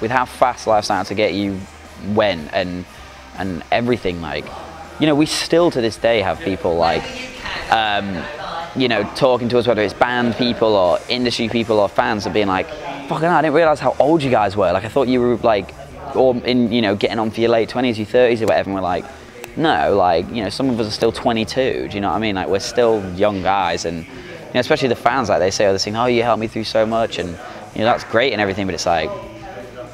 with how fast Life's Out to Get You went and everything, like, you know, we still to this day have people like, you know, talking to us, whether it's band people or industry people or fans, of being like, fucking hell, I didn't realise how old you guys were. Like, I thought you were like, or in, you know, getting on for your late 20s, your 30s or whatever. And we're like, no, like, you know, some of us are still 22. Do you know what I mean? Like, we're still young guys, and, you know, especially the fans, like, they say all this thing, oh, you helped me through so much, and, you know, that's great and everything, but it's like,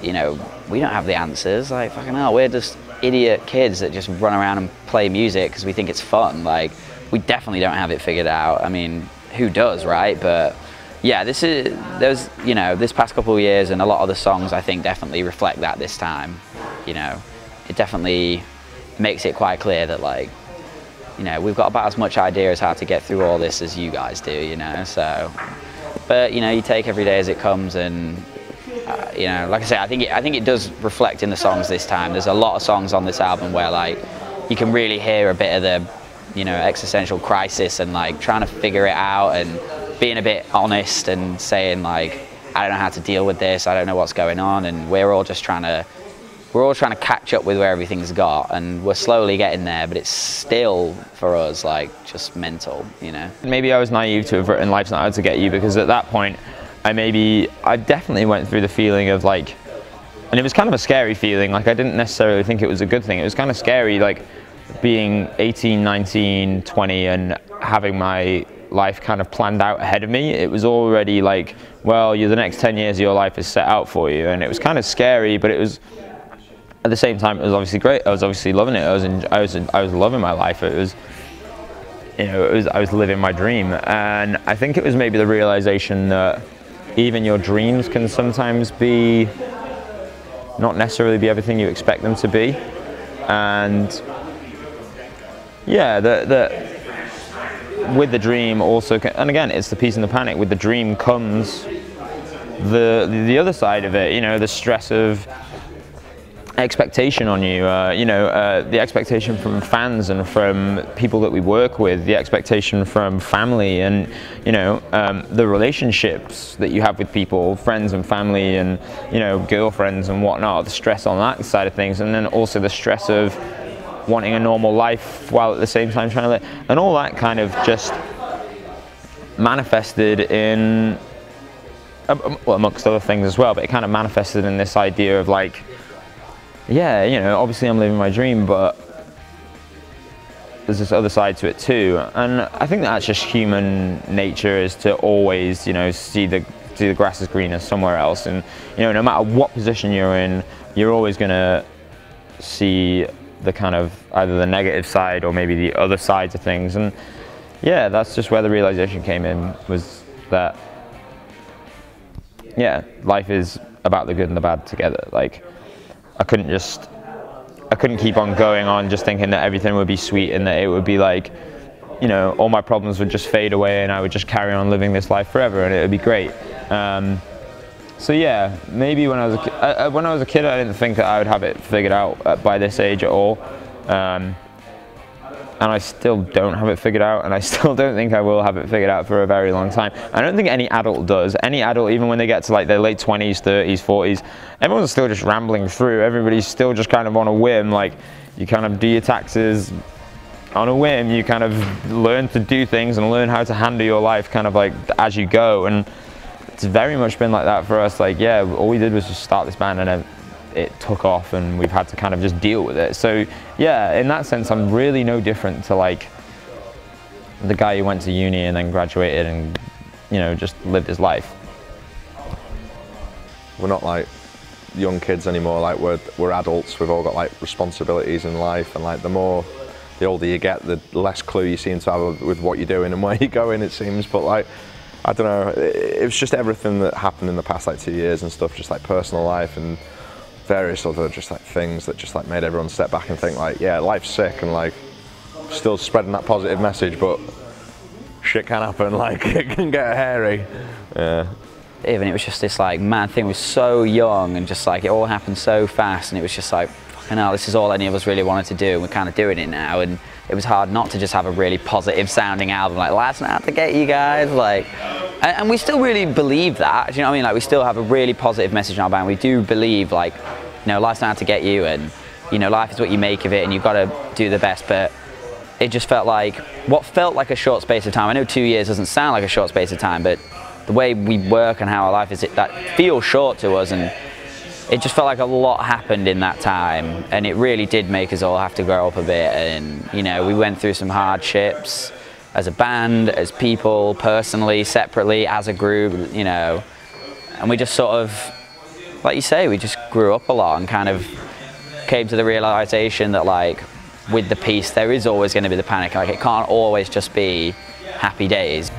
you know, we don't have the answers. Like, fucking hell, we're just idiot kids that just run around and play music because we think it's fun. Like, we definitely don't have it figured out. I mean, who does, right? But yeah, there's, you know, this past couple of years, and a lot of the songs I think definitely reflect that this time. You know, it definitely makes it quite clear that, like, you know, we've got about as much idea as how to get through all this as you guys do, you know, so, but, you know, you take every day as it comes, and you know, like I say, I think it does reflect in the songs this time. There's a lot of songs on this album where, like, you can really hear a bit of the, you know, existential crisis and, like, trying to figure it out and being a bit honest and saying, like, I don't know how to deal with this, I don't know what's going on, and we're all trying to catch up with where everything's got, and we're slowly getting there, but it's still, for us, like, just mental, you know. Maybe I was naive to have written Life's Not Out to Get You, because at that point, I definitely went through the feeling of, like, and it was kind of a scary feeling. Like, I didn't necessarily think it was a good thing. It was kind of scary, like, being 18, 19, 20 and having my life kind of planned out ahead of me. It was already like, well, the next 10 years of your life is set out for you. And it was kind of scary, but it was, at the same time, it was obviously great. I was obviously loving it. I was loving my life. It was, you know, I was living my dream. And I think it was maybe the realization that even your dreams can sometimes be, not necessarily be everything you expect them to be. And yeah, with the dream also, and again, it's the peace and the panic. With the dream comes the other side of it, you know, the stress of expectation on you, you know, the expectation from fans and from people that we work with, the expectation from family, and, you know, the relationships that you have with people, friends and family, and, you know, girlfriends and whatnot, the stress on that side of things, and then also the stress of wanting a normal life while at the same time trying to live, and all that kind of just manifested in, well, amongst other things as well, but it kind of manifested in this idea of, like, yeah, you know, obviously I'm living my dream, but there's this other side to it too. And I think that's just human nature, is to always, you know, see the grass is greener somewhere else. And, you know, no matter what position you're in, you're always going to see the kind of either the negative side or maybe the other sides of things. And yeah, that's just where the realization came in, was that, yeah, life is about the good and the bad together. Like, I couldn't keep on going on just thinking that everything would be sweet and that it would be like, you know, all my problems would just fade away and I would just carry on living this life forever and it would be great. So yeah, maybe when I was a kid, I didn't think that I would have it figured out by this age at all. And I still don't have it figured out, and I still don't think I will have it figured out for a very long time. I don't think any adult does. Any adult, even when they get to like their late 20s, 30s, 40s, everyone's still just rambling through. Everybody's still just kind of on a whim. Like, you kind of do your taxes on a whim. You kind of learn to do things and learn how to handle your life kind of like as you go. And it's very much been like that for us. Like, yeah, all we did was just start this band, and it took off, and we've had to kind of just deal with it. So yeah, in that sense, I'm really no different to like the guy who went to uni and then graduated and, you know, just lived his life. We're not like young kids anymore. Like, we're adults. We've all got like responsibilities in life, and like the older you get, the less clue you seem to have with what you're doing and where you're going, it seems. But like, I don't know, it was just everything that happened in the past like 2 years and stuff, just like personal life and various other just like things that just like made everyone step back and think like, yeah, life's sick, and like still spreading that positive message, but shit can happen, like it can get hairy. Yeah. Even it was just this like mad thing. We were so young, and just like it all happened so fast, and it was just like, fucking hell, this is all any of us really wanted to do, and we're kind of doing it now. And it was hard not to just have a really positive sounding album like Life's Not Out to Get You guys. Like, And we still really believe that, do you know what I mean? Like, we still have a really positive message in our band. We do believe, like, you know, life's not out to get you, and, you know, life is what you make of it, and you've got to do the best. But it just felt like, what felt like a short space of time, I know 2 years doesn't sound like a short space of time, but the way we work and how our life is, that feels short to us, and it just felt like a lot happened in that time, and it really did make us all have to grow up a bit. And, you know, we went through some hardships as a band, as people, personally, separately, as a group, you know, and we just sort of, like you say, we just grew up a lot and kind of came to the realization that, like, with the peace there is always going to be the panic. Like, it can't always just be happy days.